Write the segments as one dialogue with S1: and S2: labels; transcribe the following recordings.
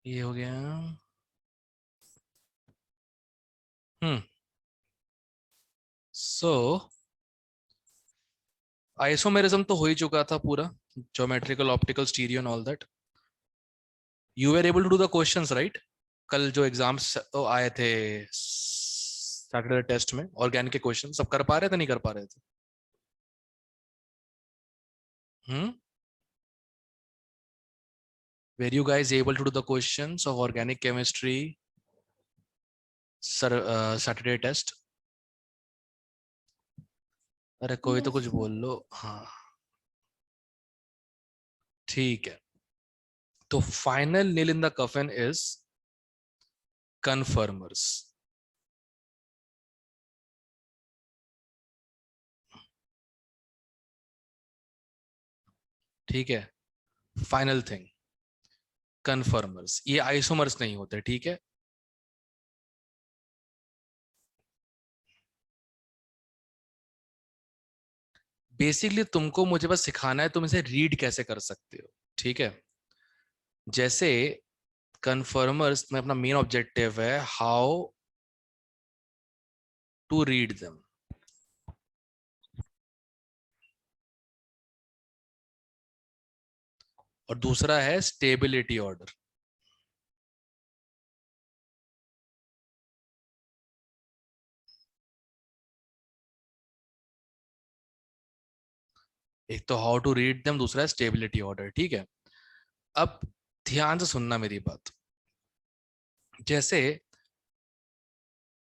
S1: ये हो गया। सो आइसोमेरिज्म तो हो ही चुका था पूरा, geometrical optical stereo and all that. You are able to do the questions right? कल जो एग्जाम्स आए थे सैटरडे टेस्ट में, ऑर्गेनिक के क्वेश्चन सब कर पा रहे थे नहीं कर पा रहे थे? Hmm were you guys able to do the questions of organic chemistry sir Saturday test? अरे कोई तो
S2: Yes,
S1: कुछ
S2: sir.
S1: बोल लो। हाँ ठीक है। तो फाइनल नील इन द कफन इज कन्फर्मर्स। ठीक है, फाइनल थिंग कन्फर्मर्स, ये आइसोमर्स नहीं होते, ठीक है? बेसिकली तुमको मुझे बस सिखाना है तुम इसे रीड कैसे कर सकते हो, ठीक है? जैसे कन्फर्मर्स में अपना मेन ऑब्जेक्टिव है हाउ टू रीड देम, और दूसरा है स्टेबिलिटी ऑर्डर। एक तो हाउ टू रीड देम, दूसरा है स्टेबिलिटी ऑर्डर, ठीक है? अब ध्यान से सुनना मेरी बात। जैसे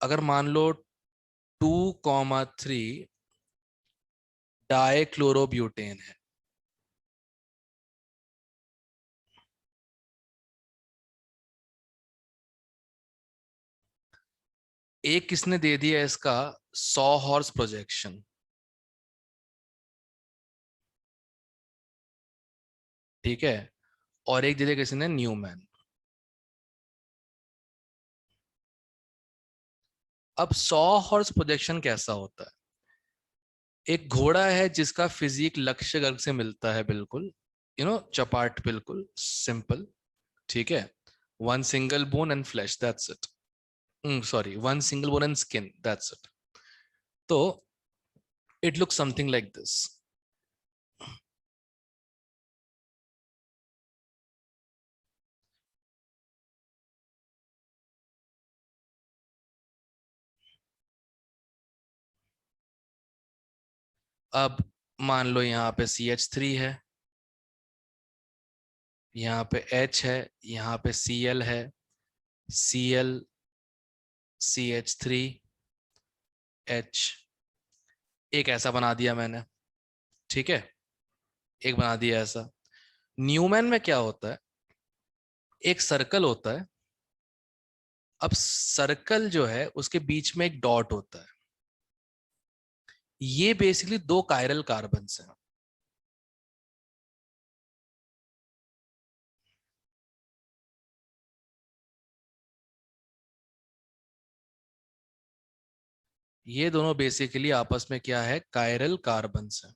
S1: अगर मान लो 2,3 डाइक्लोरोब्यूटेन है, एक किसने दे दिया इसका 100 हॉर्स प्रोजेक्शन, ठीक है? और एक दे दिया किसी ने न्यूमैन। अब 100 हॉर्स प्रोजेक्शन कैसा होता है? एक घोड़ा है जिसका फिजिक लक्ष्य गर्ग से मिलता है बिल्कुल, चपाट बिल्कुल सिंपल, ठीक है? One single bone and flesh, that's it. Sorry, one single bone and skin, that's it. तो it looks something like this. अब मान लो यहाँ पे CH3 है, यहाँ पे H है, यहाँ पे Cl है, Cl CH3 H, एक ऐसा बना दिया मैंने, ठीक है? एक बना दिया ऐसा। न्यूमैन में क्या होता है? एक सर्कल होता है। अब सर्कल जो है उसके बीच में एक डॉट होता है। ये बेसिकली दो कायरल कार्बन्स हैं। ये दोनों बेसिकली आपस में क्या है, कायरल कार्बन्स हैं।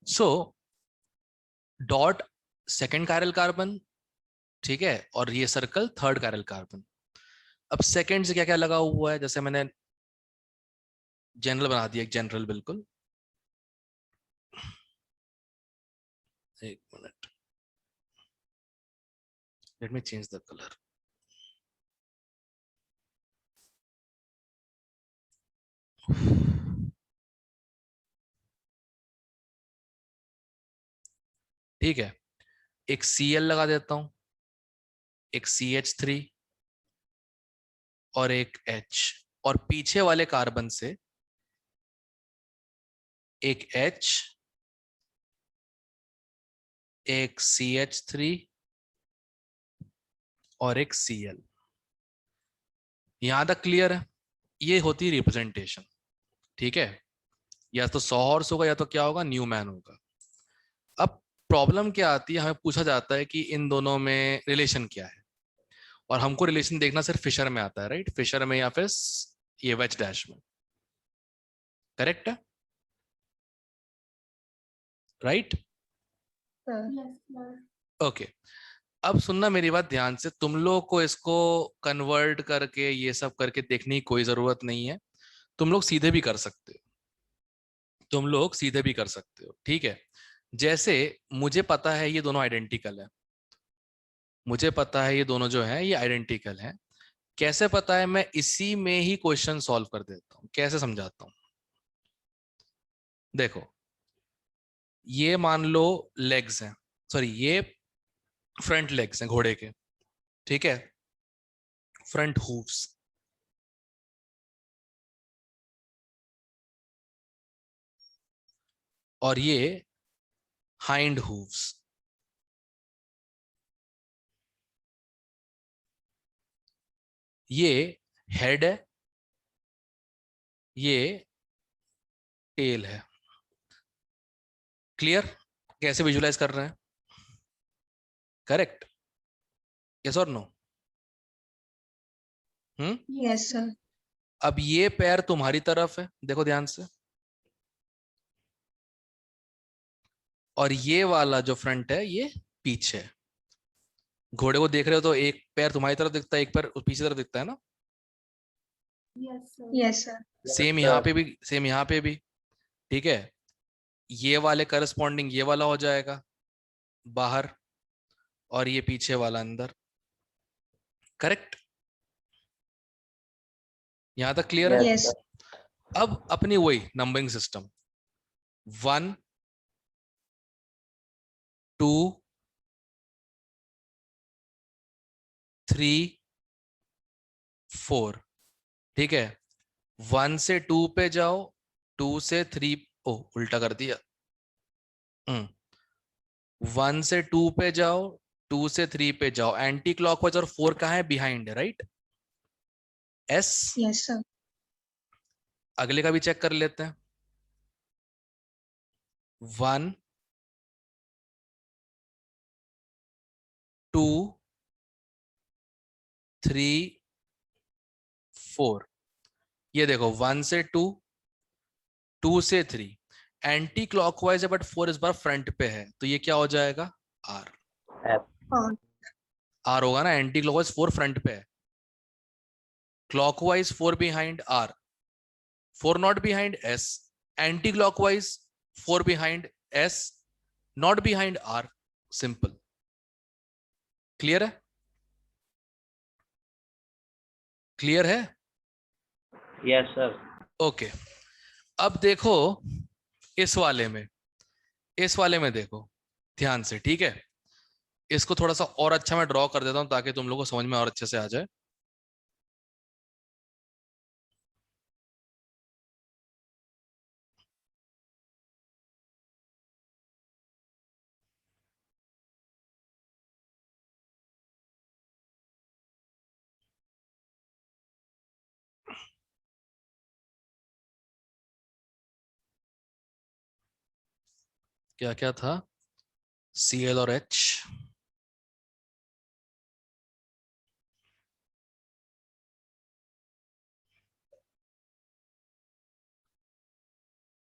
S1: So dot second chiral carbon, ठीक है? और ये सर्कल थर्ड कायरल कार्बन। अब सेकंड से क्या क्या लगा हुआ है, जैसे मैंने जनरल बना दिया, एक जनरल बिल्कुल। एक minute, let me change the colour. ठीक है, एक Cl लगा देता हूं, एक CH3 और एक H, और पीछे वाले कार्बन से एक H, एक CH3 और एक Cl। यहां तक क्लियर है? ये होती है रिप्रेजेंटेशन, ठीक है? या तो 100 हॉर्स होगा या तो क्या होगा, न्यूमैन होगा। अब प्रॉब्लम क्या आती है, हमें पूछा जाता है कि इन दोनों में रिलेशन क्या है, और हमको रिलेशन देखना सिर्फ फिशर में आता है, राइट? फिशर में या फिर ये वेज डैश में, करेक्ट है? Right?
S2: Sir. Yes, sir.
S1: Okay. अब सुनना मेरी बात ध्यान से, तुम लोग को इसको कन्वर्ट करके ये सब करके देखने की कोई जरूरत नहीं है। तुम लोग सीधे भी कर सकते हो, तुम लोग सीधे भी कर सकते हो, ठीक है। जैसे मुझे पता है ये दोनों आइडेंटिकल है, मुझे पता है ये दोनों जो है ये आइडेंटिकल है। कैसे पता है? मैं इसी में ही क्वेश्चन सॉल्व कर देता हूं। कैसे समझाता हूं, देखो। ये मान लो लेग्स हैं, सॉरी ये फ्रंट लेग्स हैं घोड़े के, ठीक है, फ्रंट हूव्स। और ये हाइंड हूव्स। ये हेड है, ये टेल है। क्लियर? कैसे विजुलाइज कर रहे हैं? करेक्ट? यस और नो?
S2: Yes sir.
S1: अब ये पैर तुम्हारी तरफ है, देखो ध्यान से, और ये वाला जो फ्रंट है ये पीछे है। घोड़े को देख रहे हो तो एक पैर तुम्हारी तरफ दिखता है, एक पैर पीछे तरफ दिखता है ना।
S2: Yes sir.
S1: सेम यहाँ पे भी, सेम यहाँ पे भी, ठीक है। ये वाले करस्पॉन्डिंग ये वाला हो जाएगा बाहर, और ये पीछे वाला अंदर। करेक्ट? यहां तक क्लियर है?
S2: यस।
S1: अब अपनी वही नंबरिंग सिस्टम, 1 2 3 4, ठीक है। 1 से 2 पे जाओ, 2 से 3, ओ उल्टा कर दिया। 1 से 2 पे जाओ, 2 से 3 पे जाओ, एंटी क्लॉकवाइज। और 4 कहाँ है? बिहाइंड है, राइट? एस।
S2: Yes sir.
S1: अगले का भी चेक कर लेते हैं। 1 2 3 4। ये देखो 1 से 2, 2 से 3, एंटी क्लॉकवाइज है बट 4 इस बार फ्रंट पे है, तो ये क्या हो जाएगा? आर।
S2: और
S1: आर होगा ना, एंटी क्लॉकवाइज 4 फ्रंट पे है, clockwise 4 behind R, 4 not behind S, anti clockwise 4 behind S, not behind R. Simple. Clear है? क्लियर है?
S3: Yes sir.
S1: ओके। अब देखो इस वाले में, इस वाले में देखो ध्यान से, ठीक है। इसको थोड़ा सा और अच्छा मैं ड्रॉ कर देता हूं ताकि तुम लोगों को समझ में और अच्छे से आ जाए। क्या क्या था? Cl और H,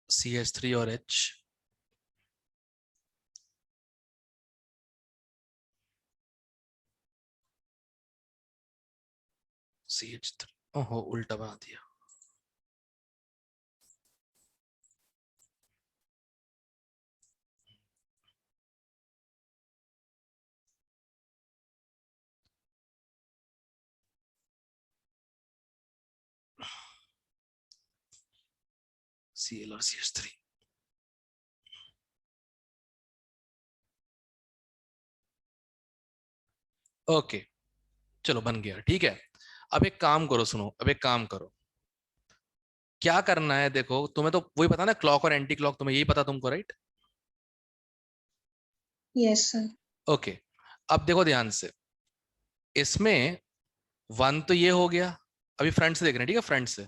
S1: CH3 और H, CH3। ओहो उल्टा बना दिया। Cl और CH3। ओके चलो बन गया, ठीक है। अब एक काम करो, सुनो, अब एक काम करो, क्या करना है देखो, तुम्हें तो वही पता ना, क्लॉक और एंटी क्लॉक तुम्हें यही पता तुमको, राइट?
S2: Yes sir.
S1: ओके। अब देखो ध्यान से, इसमें 1 तो ये हो गया, अभी फ्रंट से देखना, ठीक है, फ्रंट से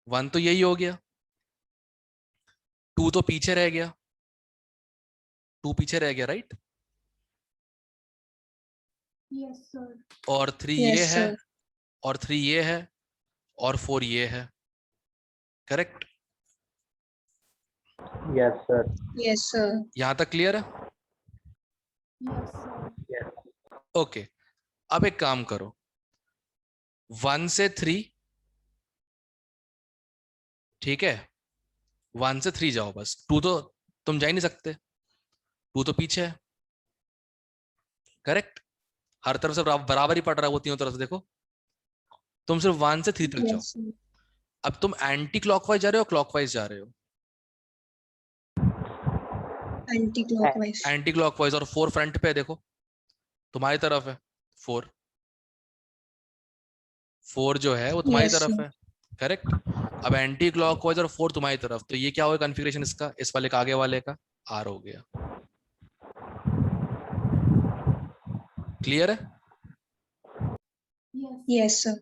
S1: 1 तो यही हो गया, 2 तो पीछे रह गया, 2 पीछे रह गया, राइट?
S2: Yes sir.
S1: और 3 ये
S2: यस
S1: है,
S2: सर।
S1: और 3 ये है, और 4 ये है। Correct?
S3: Yes sir.
S2: Yes sir.
S1: यहां तक क्लियर है?
S2: Yes, sir.
S3: Yes.
S1: ओके, अब एक काम करो, 1 से 3, ठीक है, 1 से 3 जाओ बस, 2 तो तुम जा ही नहीं सकते, 2 तो पीछे है, करेक्ट, हर तरफ से बराबर ही पड़ रहा है वो तीनों तरफ से, देखो तुम सिर्फ 1 से 3 तक जाओ।
S2: Yes, sir.
S1: अब तुम एंटी क्लॉकवाइज जा रहे हो, क्लॉकवाइज जा रहे हो?
S2: Anti-clockwise.
S1: एंटी क्लॉकवाइज, और 4 फ्रंट पे है, देखो तुम्हारी तरफ है, 4 4 जो है वो तुम्हारी
S2: Yes,
S1: तरफ
S2: sir.
S1: है, करेक्ट। अब एंटी क्लॉकवाइज और 4 तुम्हारी तरफ, तो ये क्या होगा कॉन्फ़िगरेशन इसका, इस वाले का आगे वाले का आर हो गया, क्लियर है?
S2: Yes, sir.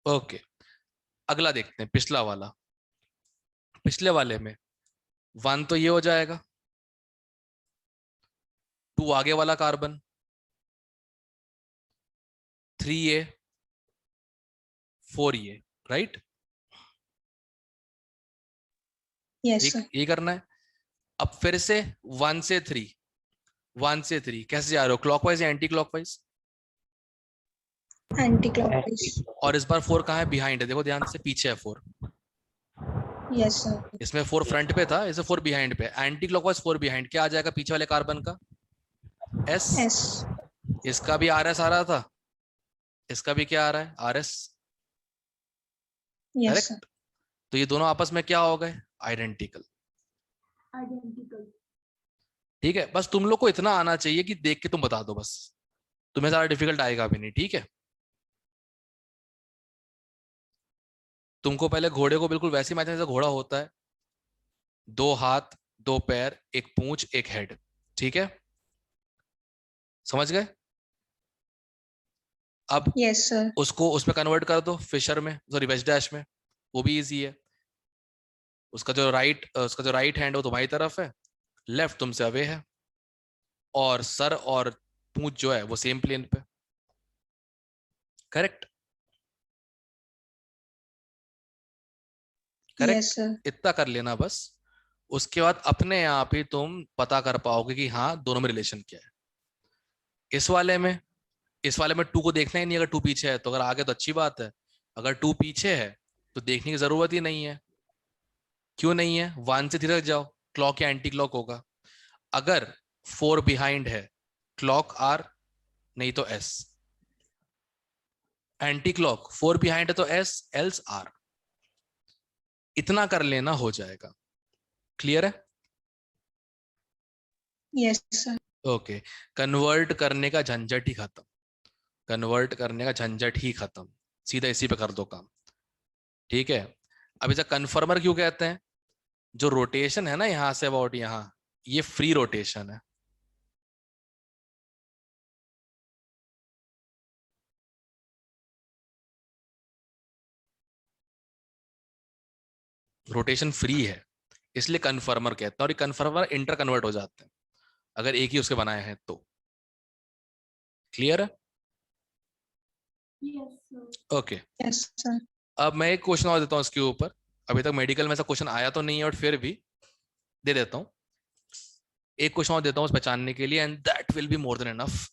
S1: ओके, अगला देखते हैं, पिछला वाला। पिछले वाले में 1 तो ये हो जाएगा, 2 आगे वाला कार्बन, 3 ये, 4 ये, राइट?
S2: Yes,
S1: ठीक,
S2: sir.
S1: ये करना है। अब फिर से 1 से 3, 1 से 3 कैसे जा रहे हो, क्लॉकवाइज या एंटी क्लॉकवाइज?
S2: Anti-clockwise.
S1: और इस बार 4 कहाँ है, बिहाइंड है, देखो ध्यान से, पीछे है 4।
S2: Yes, sir.
S1: इसमें 4 फ्रंट पे था, इसे 4 बिहाइंड पे, एंटी क्लॉकवाइज 4 बिहाइंड, क्या आ जाएगा पीछे वाले कार्बन का, एस।
S2: S.
S1: इसका भी आर एस आ रहा था, इसका भी क्या आ रहा है, R S,
S2: Yes, sir.
S1: Correct. तो ये दोनों आपस में क्या हो गए, आइडेंटिकल।
S2: Identical.
S1: ठीक है, बस तुम लोग को इतना आना चाहिए कि देख के तुम बता दो, बस तुम्हें ज्यादा डिफिकल्ट आएगा भी नहीं, ठीक है। तुमको पहले घोड़े को बिल्कुल वैसे इमेजिन जैसे घोड़ा होता है, 2 हाथ, 2 पैर, एक पूंछ, एक हेड, ठीक है, समझ गए? अब
S2: Yes, sir.
S1: उसको उसमें कन्वर्ट कर दो, फिशर में, सॉरी वेज डैश में, वो भी इजी है। उसका जो राइट हैंड है वो तुम्हारी तरफ है, लेफ्ट तुमसे अवे है, और सर और पूंछ जो है वो सेम प्लेन पे, करेक्ट,
S2: Yes,
S1: करेक्ट।
S2: sir.
S1: इतना कर लेना बस, उसके बाद अपने आप ही तुम पता कर पाओगे कि हाँ दोनों में रिलेशन क्या है। इस वाले में, इस वाले में 2 को देखना ही नहीं, अगर 2 पीछे है तो, अगर आगे तो अच्छी बात है, अगर 2 पीछे है तो देखने की जरूरत ही नहीं है। क्यों नहीं है, 1 से 3 तक जाओ, क्लॉक या एंटी क्लॉक होगा। अगर 4 बिहाइंड है, क्लॉक आर, नहीं तो एस, एंटी क्लॉक 4 बिहाइंड है तो एस, एल्स आर। इतना कर लेना हो जाएगा, क्लियर है?
S2: Yes, sir.
S1: ओके, कन्वर्ट करने का झंझट ही खत्म, कन्वर्ट करने का झंझट ही खत्म, सीधा इसी पे कर दो काम, ठीक है। अब इसे कन्फर्मर क्यों कहते हैं, जो रोटेशन है ना यहां से अबाउट यहां, ये फ्री रोटेशन है, रोटेशन फ्री है, इसलिए कन्फर्मर कहते हैं। और ये कन्फर्मर इंटर कन्वर्ट हो जाते हैं अगर एक ही उसके बनाए हैं तो, क्लियर है?
S2: Yes, sir.
S1: Okay,
S2: Yes, sir.
S1: अब मैं एक क्वेश्चन और देता हूँ इसके ऊपर, अभी तक मेडिकल में ऐसा क्वेश्चन आया तो नहीं है, और फिर भी दे देता हूँ, एक क्वेश्चन और देता हूँ पहचानने के लिए, and that will be more than enough.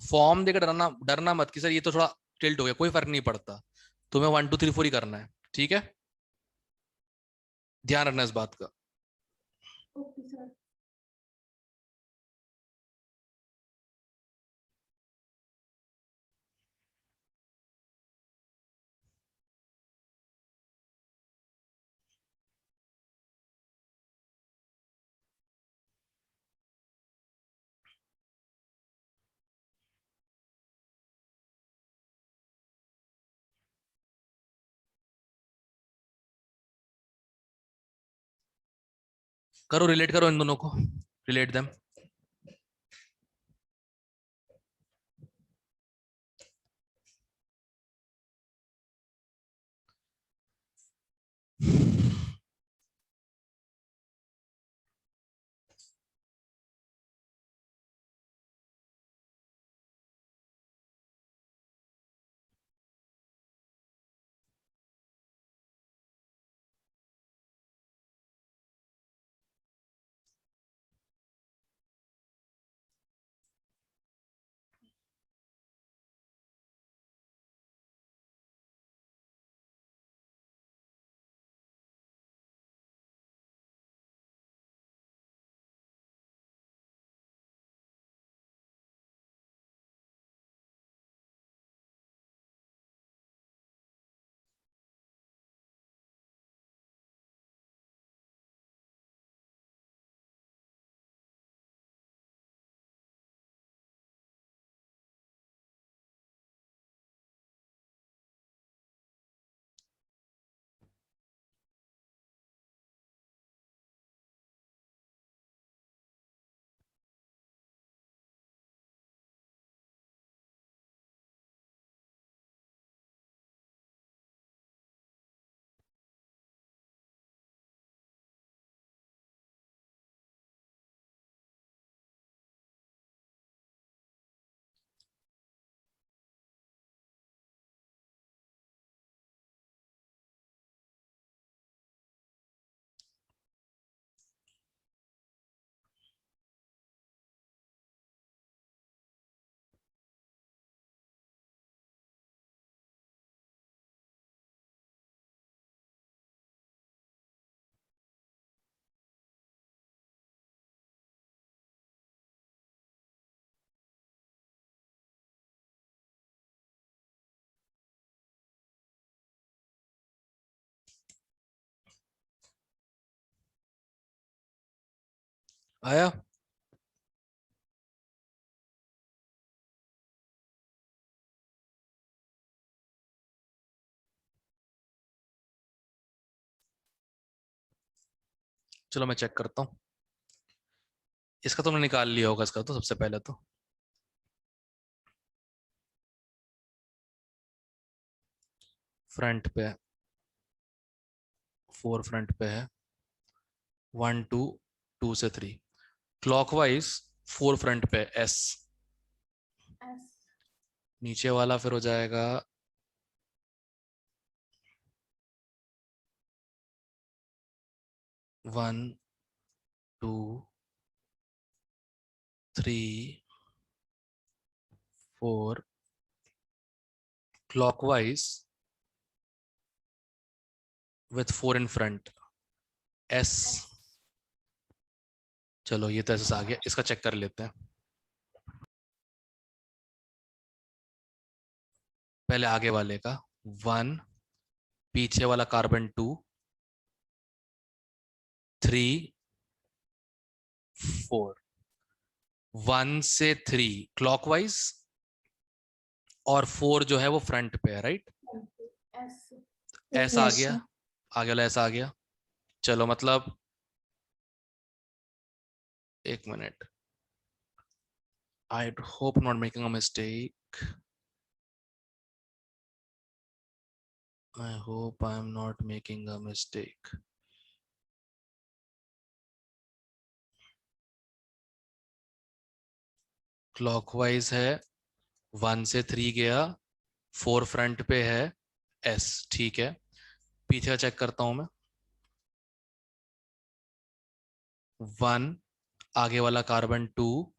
S1: Form देकर डरना डरना मत कि सर ये तो थोड़ा टिल्ट हो गया, कोई फर्क नहीं पड़ता, तुम्हें 1 2 3 4 ही करना है, ठीक है, ध्यान रखना इस बात का।
S2: Okay, sir.
S1: करो, रिलेट करो इन दोनों को, रिलेट देम। आया? चलो मैं चेक करता हूँ। इसका तुमने निकाल लिया होगा, इसका तो सबसे पहले तो फ्रंट पे है, 4 फ्रंट पे है, 1 2, 2 से 3 क्लॉकवाइज, 4 फ्रंट पे एस,
S2: S
S1: नीचे वाला फिर हो जाएगा 1 2 3 4 clockwise with 4 in front S। चलो ये तो ऐसे आ गया, इसका चेक कर लेते हैं। पहले आगे वाले का 1, पीछे वाला कार्बन 2 3 4, 1 से 3 क्लॉकवाइज और 4 जो है वो फ्रंट पे है, राइट?
S2: S
S1: ऐसा आ
S2: Yes,
S1: गया,
S2: sir.
S1: आगे वाला ऐसा आ गया। चलो मतलब एक minute, I hope not making a mistake, I hope I am not making a mistake. Clockwise है, 1 से 3 गया, 4 फ्रंट पे है, एस, ठीक है। पीछे चेक करता हूं मैं, 1 आगे वाला कार्बन 2,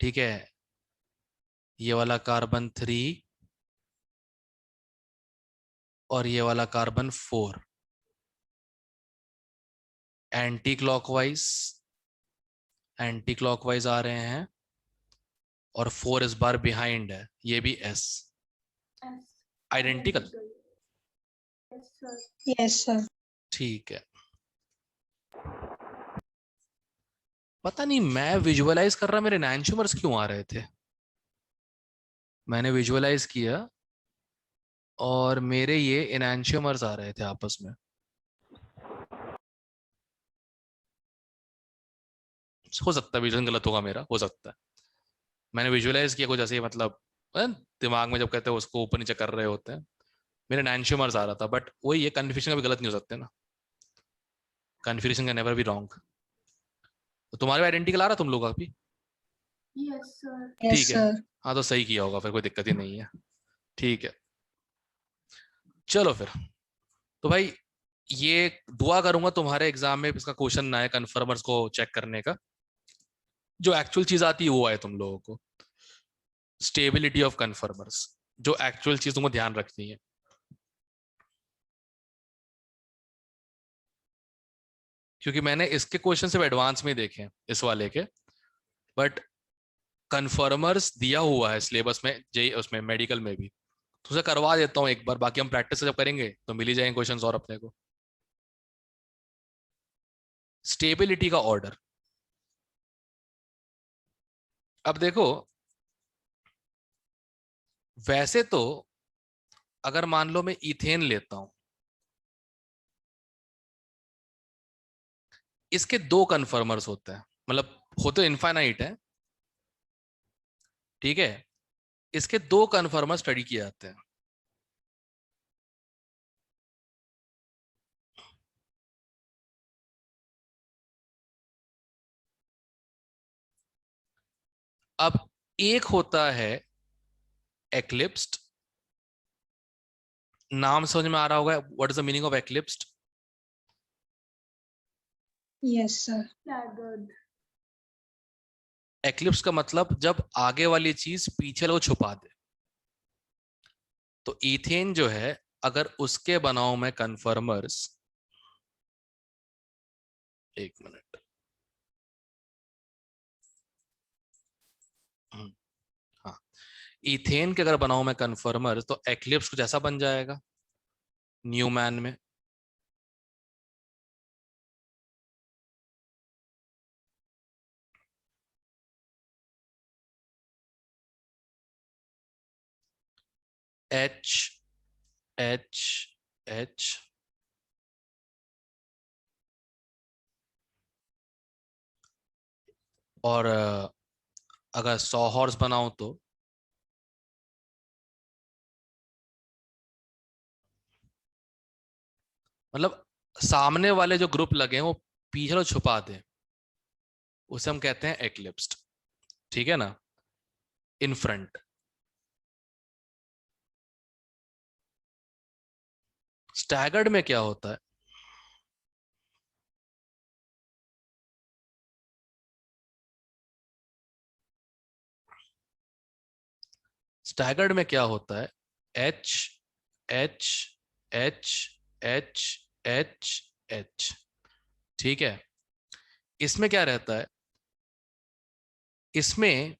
S1: ठीक है, ये वाला कार्बन 3 और ये वाला carbon 4, anti clockwise, anti clockwise आ रहे हैं और 4 इस बार बिहाइंड है, ये भी S,
S2: S
S1: identical,
S2: Yes, sir. Yes, sir.
S1: ठीक है। पता नहीं मैं विजुअलाइज कर रहा, मेरे एनांशियोमर्स क्यों आ रहे थे। मैंने विजुअलाइज किया और मेरे ये एनांशियोमर्स आ रहे थे आपस में। हो सकता है विजन गलत होगा मेरा, हो सकता है। मैंने विजुअलाइज किया कुछ ऐसे ही, मतलब दिमाग में जब कहते हैं उसको ऊपर नीचे कर रहे होते हैं, मेरे एनांशियोमर्स आ रहा था, बट वही ये कन्फ्यूजन का भी गलत नहीं हो सकते ना, confusion can never be wrong. तो तुम्हारे आइडेंटिकल आ रहा तुम लोग का भी?
S2: Yes, sir.
S1: ठीक
S2: Yes,
S1: है,
S2: sir.
S1: हाँ तो सही किया होगा, फिर कोई दिक्कत ही नहीं है। ठीक है, चलो फिर। तो भाई ये दुआ करूंगा तुम्हारे एग्जाम में इसका क्वेश्चन ना आए कन्फर्मर्स को चेक करने का, जो एक्चुअल चीज आती है वो आए तुम लोगों को, स्टेबिलिटी ऑफ कन्फर्मर्स, जो एक्चुअल चीज तुमको ध्यान रखनी है। क्योंकि मैंने इसके क्वेश्चन सिर्फ एडवांस में देखे हैं इस वाले के, बट कन्फर्मर्स दिया हुआ है सिलेबस में, जे उसमें मेडिकल में भी, तो उसे करवा देता हूँ एक बार, बाकी हम प्रैक्टिस जब करेंगे तो मिल ही जाएंगे क्वेश्चंस और अपने को। स्टेबिलिटी का ऑर्डर, अब देखो, वैसे तो अगर मान लो मैं इथेन लेता हूं, इसके 2 कन्फर्मर्स होते हैं, मतलब होते इनफाइनाइट है, ठीक है, इसके 2 कन्फर्मर स्टडी किए जाते हैं। अब एक होता है एक्लिप्स्ड, नाम समझ में आ रहा होगा, what is the meaning of eclipsed?
S2: Yes, sir. Staggered.
S1: Eclipse का मतलब जब आगे वाली चीज पीछे को छुपा दे। तो इथेन जो है, अगर उसके बनाओ में कन्फर्मर्स, एक मिनट, हाँ, इथेन के अगर बनाओ में कन्फर्मर्स तो एक्लिप्स कुछ ऐसा बन जाएगा न्यूमैन में, एच एच एच, और अगर 100 हॉर्स बनाऊं तो मतलब सामने वाले जो ग्रुप लगे हैं वो पीछे तो छुपा दें, उसे हम कहते हैं एक्लिप्स्ड। ठीक है ना? In front. स्टैगर्ड में क्या होता है? स्टैगर्ड में क्या होता है? H H H H H H. ठीक है? इसमें क्या रहता है? इसमें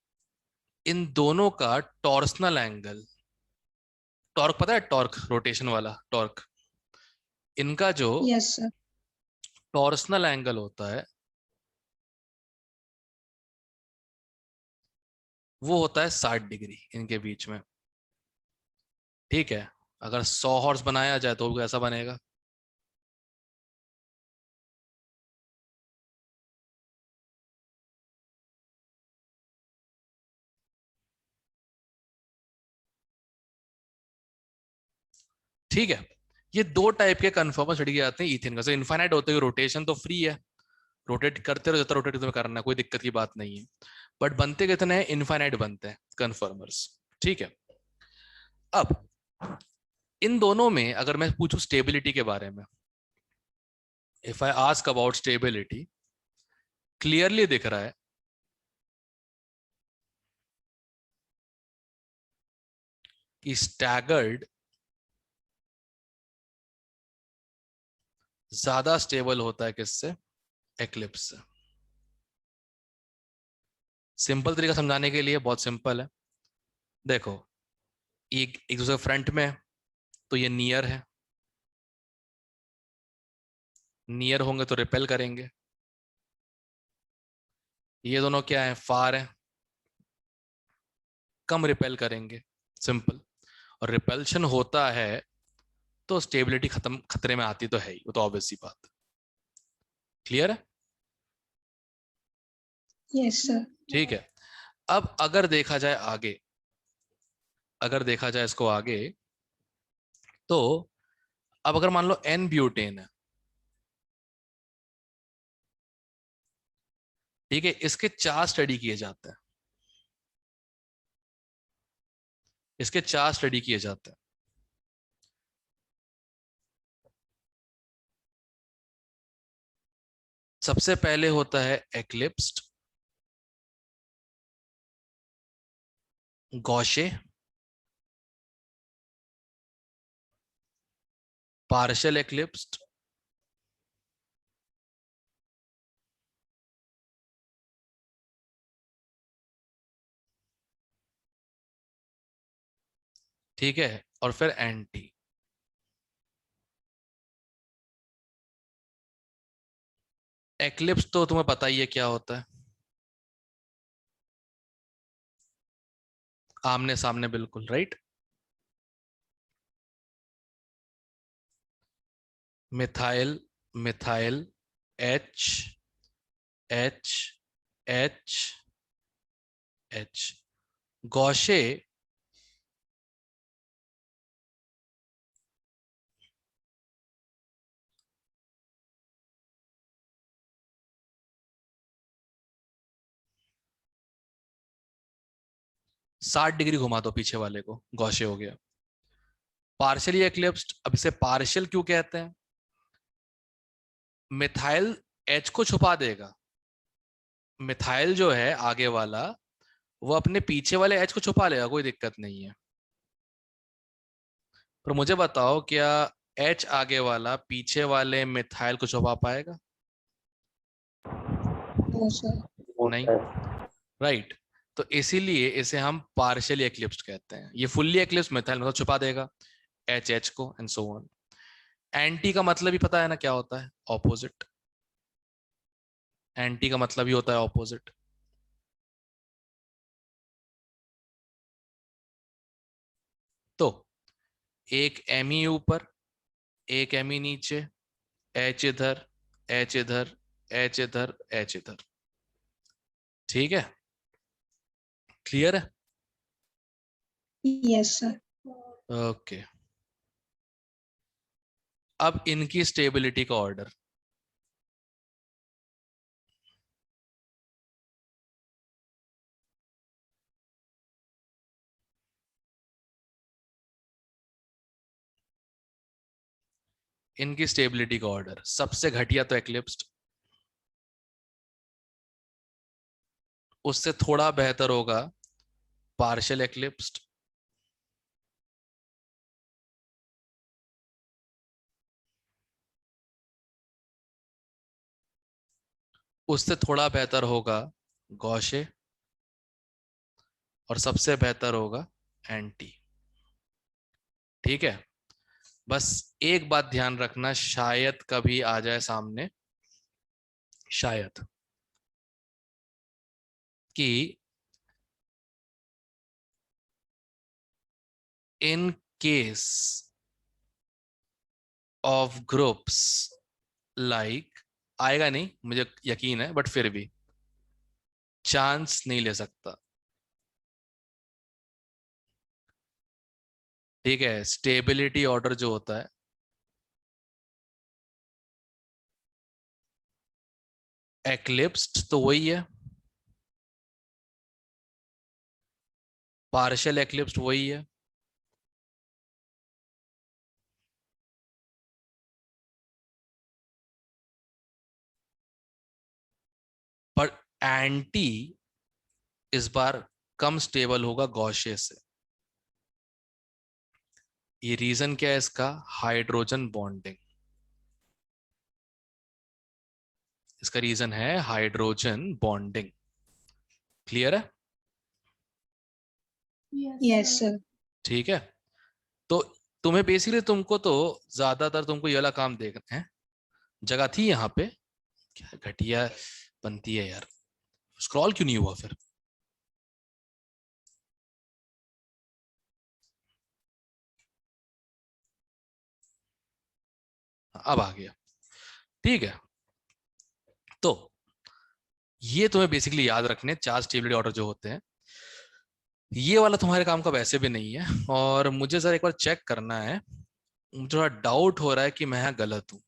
S1: इन दोनों का टॉर्सनल एंगल, टॉर्क पता है? टॉर्क, रोटेशन वाला टॉर्क। इनका जो
S2: Yes, sir.
S1: टॉर्सनल एंगल होता है वो होता है 60 डिग्री इनके बीच में। ठीक है? अगर 100 हॉर्स बनाया जाए तो वो ऐसा बनेगा। ठीक है? ये दो टाइप के कन्फर्मर स्टडी किए जाते हैं ईथेन का। इनफाइनाइट होते हुए रोटेशन तो फ्री है, रोटेट करते रहो, जितना रोटेट तुम्हें करना है, कोई दिक्कत की बात नहीं है। बट बनते कितने हैं? इनफाइनाइट बनते हैं कन्फर्मर्स। ठीक है? अब इन दोनों में अगर मैं पूछूं स्टेबिलिटी के बारे में, if I ask about stability, clearly दिख रहा है कि स्टैगर्ड ज्यादा स्टेबल होता है किससे? एक्लिप्स से। सिंपल तरीका समझाने के लिए बहुत सिंपल है। देखो, एक दूसरे फ्रंट में है, तो ये नियर है, नियर होंगे तो रिपेल करेंगे। ये दोनों क्या है? फार है, कम रिपेल करेंगे। सिंपल। और रिपल्शन होता है तो स्टेबिलिटी खत्म, खतरे में आती तो है ही, वो तो ऑब्वियस सी बात। क्लियर है?
S2: Yes, sir.
S1: ठीक है। अब अगर देखा जाए आगे, अगर देखा जाए इसको आगे, तो अब अगर मान लो एन ब्यूटेन है, ठीक है, इसके 4 स्टडी किए जाते हैं, इसके 4 स्टडी किए जाते हैं। सबसे पहले होता है एक्लिप्स्ड, गौशे, पार्शियल एक्लिप्स्ड, ठीक है, और फिर एंटी। एक्लिप्स तो तुम्हें पता ही है क्या होता है, आमने सामने बिल्कुल, right? Methyl, methyl, H H H H. Gauche साठ डिग्री घुमा दो पीछे वाले को, गौशे हो गया। पार्शियली एक्लिप्स्ड, अब इसे पार्शियल क्यों कहते हैं? मिथाइल एच को छुपा देगा, मिथाइल जो है आगे वाला वो अपने पीछे वाले एच को छुपा लेगा, कोई दिक्कत नहीं है। पर मुझे बताओ, क्या एच आगे वाला पीछे वाले मिथाइल को छुपा पाएगा?
S2: No, sir.
S1: नहीं, राइट। तो इसीलिए इसे हम पार्शियली एक्लिप्स्ड कहते हैं। ये फुल्ली एक्लिप्स मिथाइल मतलब छुपा देगा एच एच को, एंड सो ऑन। एंटी का मतलब ही पता है ना क्या होता है? ऑपोजिट। एंटी का मतलब ही होता है ऑपोजिट। तो एक एमी ऊपर, एक एमी नीचे, एच इधर, एच इधर, एच इधर, एच इधर। ठीक है, क्लियर है?
S2: Yes, sir.
S1: ओके, अब इनकी स्टेबिलिटी का ऑर्डर। इनकी स्टेबिलिटी का ऑर्डर, सबसे घटिया तो एक्लिप्स्ड, उससे थोड़ा बेहतर होगा पार्शियल एक्लिप्स्ड, उससे थोड़ा बेहतर होगा गौशे, और सबसे बेहतर होगा एंटी। ठीक है, बस एक बात ध्यान रखना, शायद कभी आ जाए सामने, शायद, कि in case of groups like, आएगा नहीं मुझे यकीन है, बट फिर भी चांस नहीं ले सकता। ठीक है, स्टेबिलिटी ऑर्डर जो होता है, एक्लिप्स्ड तो वही है, पार्शियल एक्लिप्स्ड वही है, पर एंटी इस बार कम स्टेबल होगा गॉशे से। ये रीजन क्या है इसका? Hydrogen bonding. इसका रीजन है हाइड्रोजन बॉन्डिंग। क्लियर है?
S2: Yes, sir.
S1: ठीक है, तो तुम्हें बेसिकली, तुमको तो ज्यादातर तुमको ये वाला काम देखना है। जगह थी यहाँ पे, क्या घटिया बनती है यार, स्क्रॉल क्यों नहीं हुआ फिर? अब आ गया। ठीक है, तो ये तुम्हें बेसिकली याद रखने, चार स्टेबिलिटी ऑर्डर जो होते हैं। ये वाला तुम्हारे काम का वैसे भी नहीं है, और मुझे जरा एक बार चेक करना है, मुझे थोड़ा डाउट हो रहा है कि मैं गलत हूं।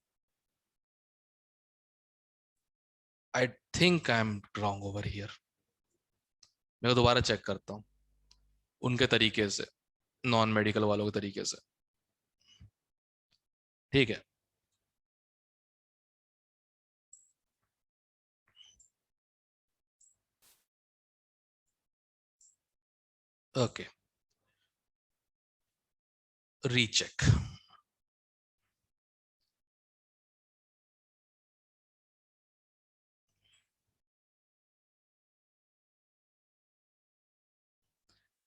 S1: I think I am wrong over here. मैं को दोबारा चेक करता हूँ उनके तरीके से, नॉन मेडिकल वालों के तरीके से। ठीक है, ओके, रीचेक।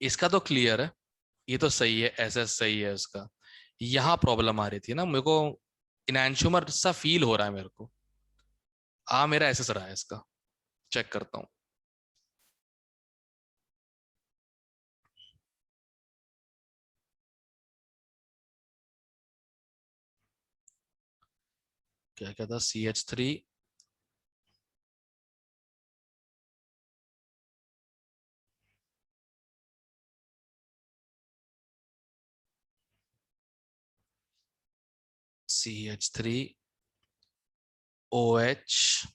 S1: इसका तो क्लियर है, ये तो सही है, ऐसा सही है इसका। यहां प्रॉब्लम आ रही थी ना मेरे को, इनैंशुमर सा फील हो रहा है मेरे को। मेरा ऐसा रहा है इसका, चेक करता हूँ। क्या क्या था? CH3, CH3, OH,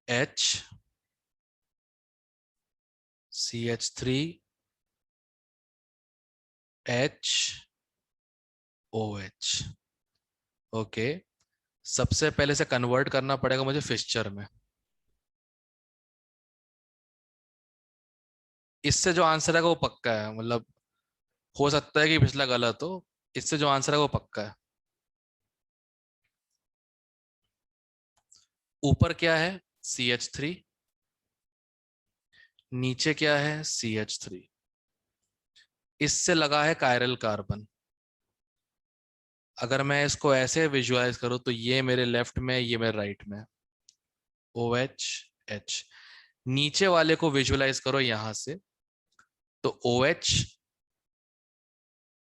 S1: H, CH3, H, OH। Okay, सबसे पहले से कन्वर्ट करना पड़ेगा मुझे फिक्सचर में। इससे जो आंसर है वो पक्का है, मतलब हो सकता है कि पिछला गलत हो, इससे जो आंसर है वो पक्का है। ऊपर क्या है? CH3, नीचे क्या है? CH3, इससे लगा है कायरल कार्बन। अगर मैं इसको ऐसे विजुअलाइज करूं तो ये मेरे लेफ्ट में, ये मेरे राइट में, OH, H। नीचे वाले को विजुअलाइज करो यहां से, तो OH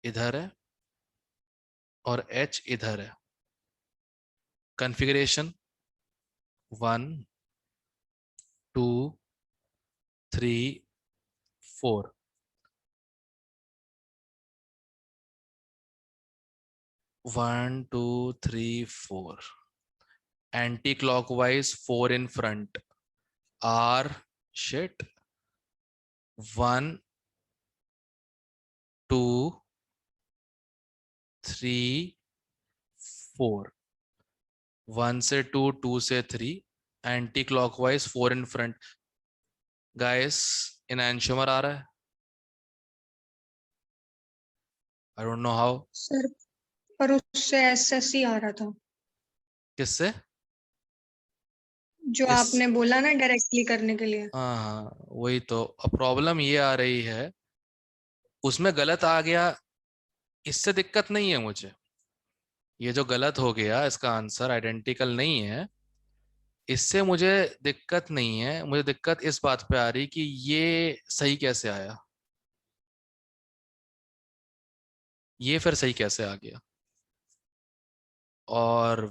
S1: इधर है और H इधर है। Configuration 1 2 3 4। 1 2 3 4 anti clockwise 4 in front R shit 1 2 3 4। 1 से 2 2 से 3 anti clockwise 4 in front. Guys enantiomer आ रहा है। I don't know how.
S2: Sir पर उससे एसएससी आ रहा था,
S1: किससे?
S2: जो
S1: इस
S2: आपने बोला ना डायरेक्टली करने के लिए।
S1: हाँ हाँ वही तो। अब प्रॉब्लम ये आ रही है, उसमें गलत आ गया, इससे दिक्कत नहीं है मुझे। ये जो गलत हो गया इसका आंसर आइडेंटिकल नहीं है, इससे मुझे दिक्कत नहीं है। मुझे दिक्कत इस बात पे आ रही कि ये सही कैसे आया, ये फिर सही कैसे आ गया। और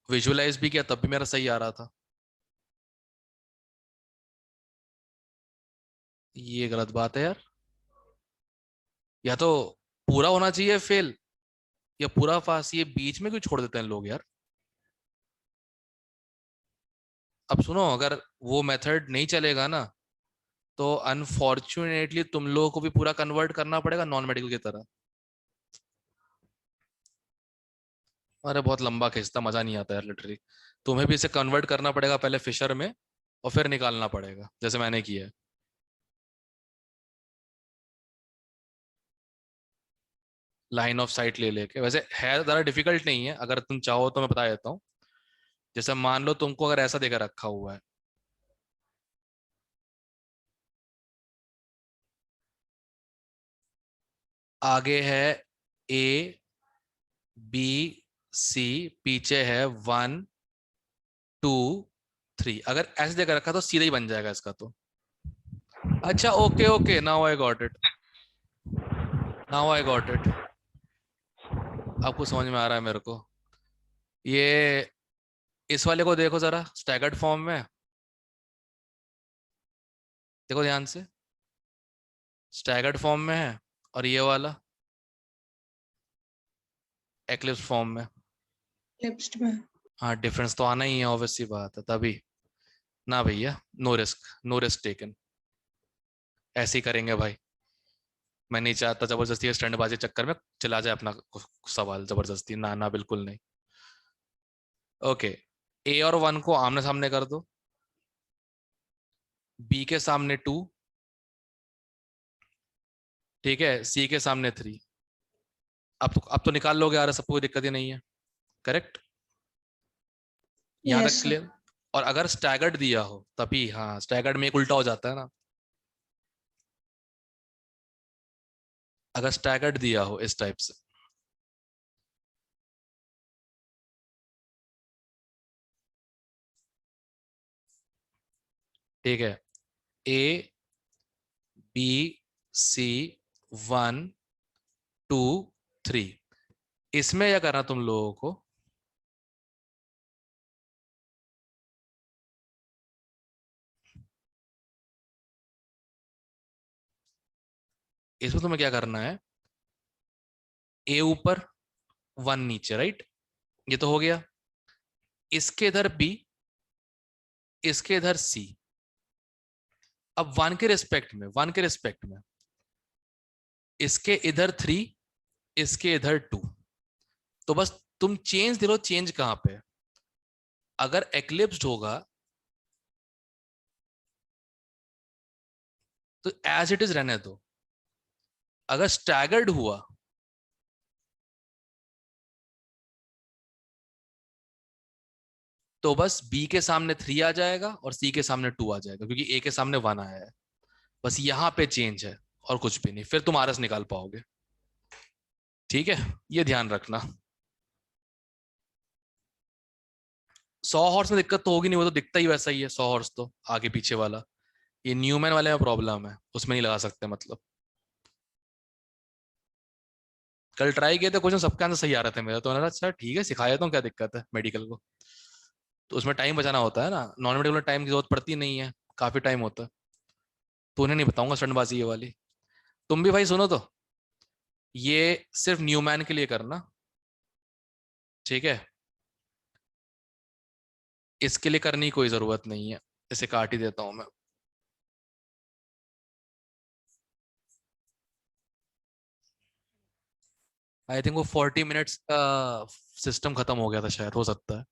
S1: विजुअलाइज भी किया तब भी मेरा सही आ रहा था। ये गलत बात है यार। या तो पूरा होना चाहिए फेल या पूरा पास, ये बीच में क्यों छोड़ देते हैं लोग यार। अब सुनो, अगर वो मेथड नहीं चलेगा ना तो अनफॉर्चुनेटली तुम लोगों को भी पूरा कन्वर्ट करना पड़ेगा नॉन मेडिकल की तरह। अरे बहुत लंबा खिंचता, मजा नहीं आता यार लिटरली। तुम्हें भी इसे कन्वर्ट करना पड़ेगा पहले फिशर में और फिर निकालना पड़ेगा जैसे मैंने किया है। लाइन ऑफ साइट ले लेके, वैसे है ज़्यादा डिफिकल्ट नहीं है, अगर तुम चाहो तो मैं बता देता हूँ। जैसे मान लो तुमको अगर ऐसा देकर रखा हुआ है, आगे है ए बी सी, पीछे है 1 2 3, अगर ऐसे देकर रखा तो सीधा ही बन जाएगा इसका तो। अच्छा okay okay, now I got it, now I got it. आपको समझ में आ रहा है मेरे को। ये इस वाले को देखो जरा स्टैगर्ड फॉर्म में, देखो ध्यान से, स्टैगर्ड फॉर्म में है, और ये वाला एक्लिप्स फॉर्म में।
S2: लिप्स्ट में।
S1: हाँ डिफरेंस तो आना ही है, ऑब्वियस सी बात है तभी। ना भैया, no risk, no risk taken. ऐसे ही करेंगे भाई। मैं नहीं चाहता जबरदस्ती स्टंटबाजी चक्कर में चला जाए अपना सवाल जबरदस्ती, ना ना बिल्कुल नहीं। ओके, ए और 1 को आमने सामने कर दो, बी के सामने 2, ठीक है, सी के सामने 3। अब तो निकाल लोगे यार, सबको कोई दिक्कत ही नहीं है। करेक्ट, यहां तक
S2: यस सर।
S1: क्लियर। और अगर स्टैगर्ड दिया हो तभी, हाँ स्टैगर्ड में एक उल्टा हो जाता है ना। अगर स्टैगर्ड दिया हो इस टाइप से, ठीक है, ए बी सी 1 2 3, इसमें क्या करना तुम लोगों को, इसमें तुम्हें क्या करना है, ए ऊपर 1 नीचे, राइट, ये तो हो गया। इसके इधर बी, इसके इधर सी। अब 1 के रिस्पेक्ट में, 1 के रिस्पेक्ट में इसके इधर 3, इसके इधर 2। तो बस तुम चेंज दे लो, चेंज कहां पे है? अगर एक्लिप्स्ड होगा तो एज इट इज रहने दो। अगर स्टैगर्ड हुआ तो बस बी के सामने 3 आ जाएगा और सी के सामने 2 आ जाएगा, क्योंकि ए के सामने 1 आया है। बस यहां पे चेंज है और कुछ भी नहीं, फिर तुम आरएस निकाल पाओगे। ठीक है, ये ध्यान रखना। 100 हॉर्स में दिक्कत तो होगी नहीं, वो तो दिखता ही वैसा ही है 100 हॉर्स तो, आगे पीछे वाला। ये न्यूमैन वाले में प्रॉब्लम है, उसमें नहीं लगा सकते मतलब। कल ट्राई किए थे क्वेश्चन, सबके आंसर सही आ रहे थे मेरा, तो मैंने कहा अच्छा ठीक है सिखा देता हूँ, क्या दिक्कत है मेडिकल को। तो उसमें टाइम बचाना होता है ना, नॉन मेडिकल में टाइम की जरूरत पड़ती नहीं है, काफी टाइम होता है। तो उन्हें नहीं बताऊंगा स्टंटबाजी ये वाली। तुम भी भाई सुनो तो, ये सिर्फ न्यूमैन के लिए करना, ठीक है? इसके लिए करने की कोई जरूरत नहीं है, इसे काट ही देता हूं मैं। आई थिंक वो 40 मिनट्स का सिस्टम खत्म हो गया था शायद, हो सकता है।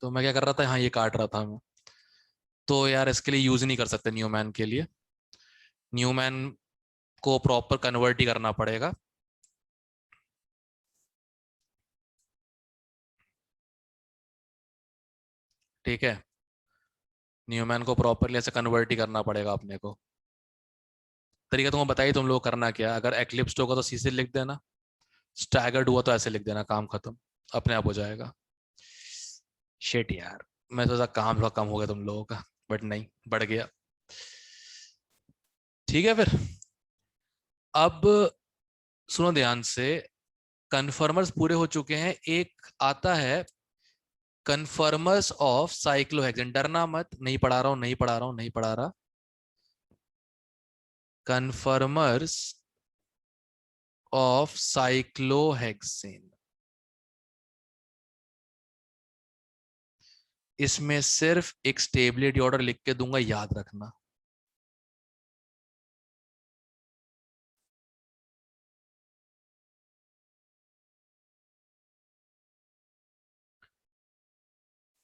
S1: तो मैं क्या कर रहा था, हाँ ये काट रहा था मैं। तो यार इसके लिए यूज नहीं कर सकते न्यूमैन के लिए, न्यूमैन को प्रॉपर कन्वर्ट ही करना पड़ेगा। ठीक है, न्यूमैन को प्रॉपरली ऐसे कन्वर्ट ही करना पड़ेगा अपने को। तरीका तुमको बताइए, तुम लोग करना क्या, अगर एक्लिप्स्ड होगा तो सीधे लिख देना, स्टैगर्ड हुआ तो ऐसे लिख देना, काम खत्म, अपने आप हो जाएगा। शिट यार, मैं सोचा काम थोड़ा कम हो गया तुम लोगों का, बट नहीं, बढ़ गया। ठीक है फिर, अब सुनो ध्यान से, कन्फर्मर्स पूरे हो चुके हैं, एक आता है कन्फर्मर्स ऑफ साइक्लोहेक्सेन। डरना मत, नहीं पढ़ा रहा हूं, नहीं पढ़ा रहा हूं, नहीं पढ़ा रहा। कन्फर्मर्स ऑफ साइक्लोहेक्सेन, इसमें सिर्फ एक स्टेबिलिटी ऑर्डर लिख के दूंगा, याद रखना।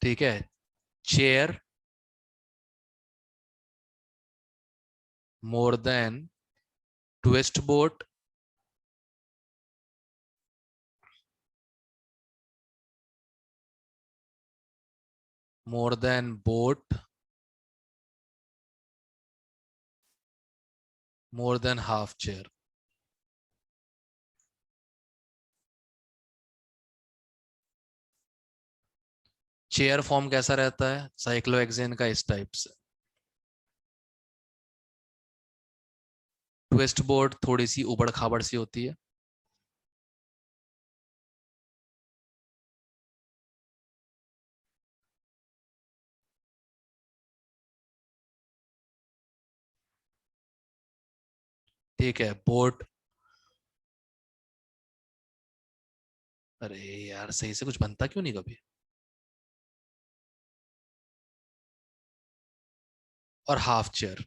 S1: ठीक है, chair more than twist boat, more than boat, more than half chair। Chair form कैसा रहता है साइक्लोहेक्सेन का, इस टाइप से। ट्विस्ट बोर्ड थोड़ी सी उबड़ खाबड़ सी होती है। ठीक है, बोट, अरे यार सही से कुछ बनता क्यों नहीं कभी। और हाफ चेयर,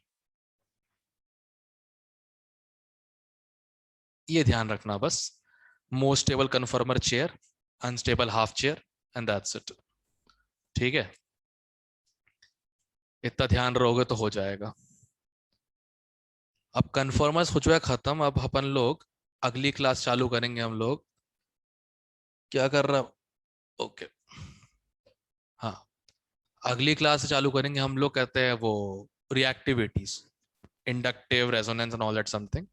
S1: ये ध्यान रखना बस, most stable कन्फर्मर chair, unstable half chair, and that's it. ठीक है, इतना ध्यान रहोगे तो हो जाएगा। अब कन्फर्मर्स हो चुका है खत्म, अब अपन लोग अगली क्लास चालू करेंगे हम लोग। क्या कर रहा, ओके, हाँ, अगली क्लास से चालू करेंगे हम लोग, कहते हैं वो reactivities, inductive resonance and all that something.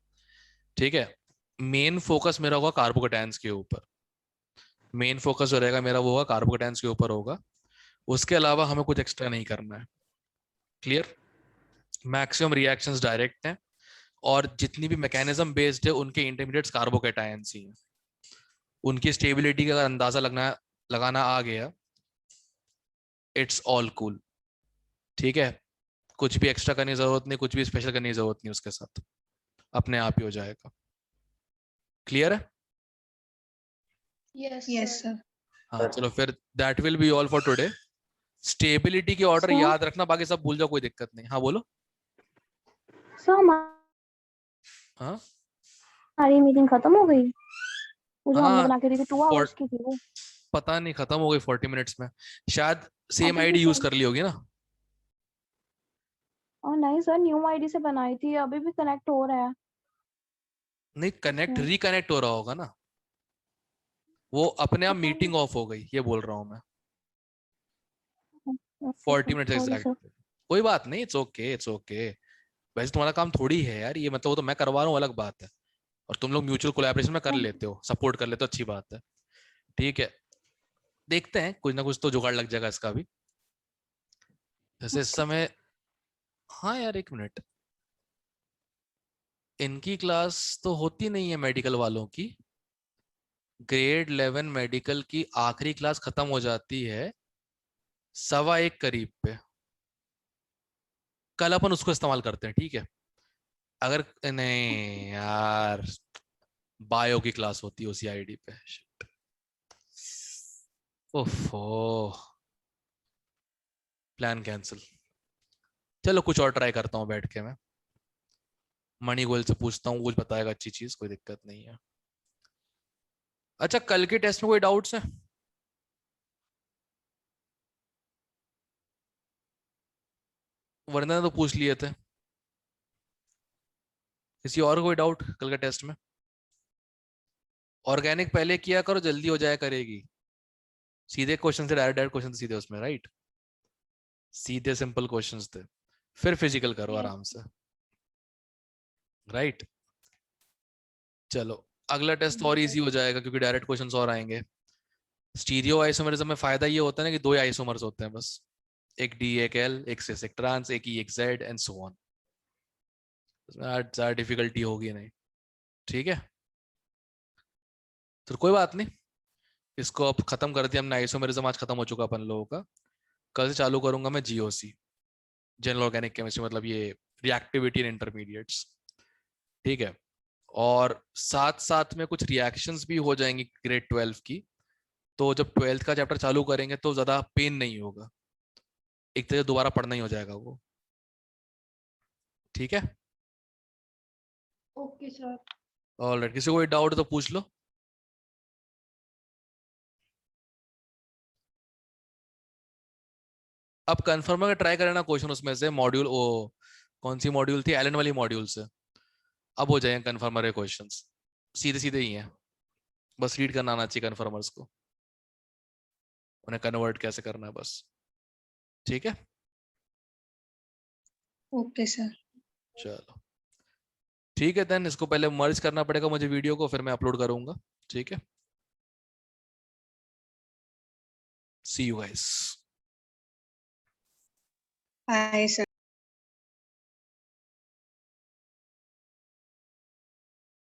S1: ठीक है, मेन फोकस मेरा होगा कार्बोकेटायंस के ऊपर, मेन फोकस जो रहेगा मेरा वो होगा कार्बोकेटायंस के ऊपर होगा। उसके अलावा हमें कुछ एक्स्ट्रा नहीं करना है। क्लियर? मैक्सिमम रिएक्शंस डायरेक्ट हैं, और जितनी भी मैकेनिज्म बेस्ड है उनके इंटरमीडिएट्स कार्बोकेटायंस ही हैं। उनकी स्टेबिलिटी का अगर अंदाजा लगाना आ गया, इट्स ऑल कूल। ठीक है, कुछ भी एक्स्ट्रा करने की जरूरत नहीं, कुछ भी स्पेशल करने की जरूरत नहीं, उसके साथ अपने आप ही हो जाएगा। क्लियर है?
S2: Yes sir.
S1: हाँ चलो फिर, that will be all for today. Stability के ऑर्डर
S4: सर
S1: याद रखना, बाकी सब भूल जाओ, कोई दिक्कत नहीं। हाँ बोलो।
S4: सर
S1: हाँ
S4: हमारी मीटिंग खत्म हो गई, वो जो हमने
S1: हाँ,
S4: बना के दी थी 2 आवर्स की थी वो।
S1: पता नहीं खत्म हो गई 40 मिनट्स में, शायद सेम
S4: अभी भी
S1: आईडी यूज
S4: सर,
S1: कर ली होगी ना।
S4: और नहीं सर, न्यू आईडी से बनाई थी, अभी भी कनेक्ट हो रहा है
S1: नहीं, कनेक्ट
S4: उसमें।
S1: रिकनेक्ट हो रहा होगा ना, वो अपने आप
S4: पता नहीं।
S1: मीटिंग ऑफ हो गई, ये बोल रहा हूँ मैं।
S4: Okay
S1: 40 minutes
S4: sorry sir.
S1: Exact, कोई बात नहीं, इट्स ओके इट्स ओके। वैसे तुम्हारा काम थोड़ी है यार ये, मतलब वो तो मैं करवा रहा हूँ, अलग बात है, और तुम लोग म्यूचुअल कोलैबोरेशन में कर लेते हो, सपोर्ट कर लेते हो, अच्छी बात है। ठीक है, देखते हैं, कुछ ना कुछ तो जुगाड़ लग जाएगा इसका भी। जैसे इस समय, हाँ यार एक मिनट, इनकी क्लास तो होती नहीं है मेडिकल वालों की। ग्रेड 11 मेडिकल की आखिरी क्लास खत्म हो जाती है 1:15 करीब पे। कल अपन उसको इस्तेमाल करते हैं, ठीक है? अगर नहीं यार, बायो की क्लास होती है उसी आईडी पे। ओफो, प्लान कैंसिल। चलो कुछ और ट्राई करता हूँ बैठ के मैं। मणि गोयल से पूछता हूँ, कुछ बताएगा अच्छी चीज, कोई दिक्कत नहीं है। अच्छा, कल के टेस्ट में कोई डाउट्स है? वरना तो पूछ लिए थे। किसी और को कोई डाउट कल के टेस्ट में? ऑर्गेनिक पहले किया करो, जल्दी हो जाया करेगी। सीधे क्वेश्चन से डायरेक्ट डायरेक्ट क्वेश्चन सीधे उसमें, राइट? सीधे सिंपल क्वेश्चंस थे, फिर फिजिकल करो
S4: Yes.
S1: आराम से, राइट? चलो, अगला टेस्ट और इजी हो जाएगा क्योंकि डायरेक्ट क्वेश्चंस और आएंगे। स्टीरियो आइसोमरिज्म में फायदा ये होता है ना कि दो ही आइसोमर्स होते हैं बस, एक डी एक एल, एक सिस एक ट्रांस, एक ई एक जेड एंड सो ऑन। ज्यादा डिफिकल्टी होगी नहीं, ठीक है? तो कोई बात नहीं, इसको अब खत्म कर दिया हमने। आइसोमेरिज्म आज खत्म हो चुका अपन लोगों का। कल से चालू करूंगा मैं जीओसी, जनरल ऑर्गेनिक केमिस्ट्री, मतलब ये रिएक्टिविटी इन इंटरमीडिएट्स, ठीक है? और साथ साथ में कुछ रिएक्शंस भी हो जाएंगी ग्रेड 12 की। तो जब 12th का चैप्टर चालू करेंगे तो ज्यादा पेन नहीं होगा, एक तरह से दोबारा पढ़ना ही हो जाएगा वो, ठीक है?
S2: Okay sir.
S1: ऑलराइट, किसी को कोई डाउट तो पूछ लो। अब कंफर्म का ट्राई करना क्वेश्चन उसमें से, मॉड्यूल ओ कौन सी मॉड्यूल थी, एलन वाली मॉड्यूल से। अब हो जाएंगे कन्फर्मर के क्वेश्चंस, सीधे सीधे ही हैं। बस रीड करना आना चाहिए कन्फर्मर्स को, उन्हें कन्वर्ट कैसे करना है बस, ठीक है?
S2: Okay sir.
S1: चलो ठीक है, देन इसको पहले मर्ज करना पड़ेगा मुझे वीडियो को, फिर मैं अपलोड करूंगा, ठीक है? See you guys.
S2: Bye sir.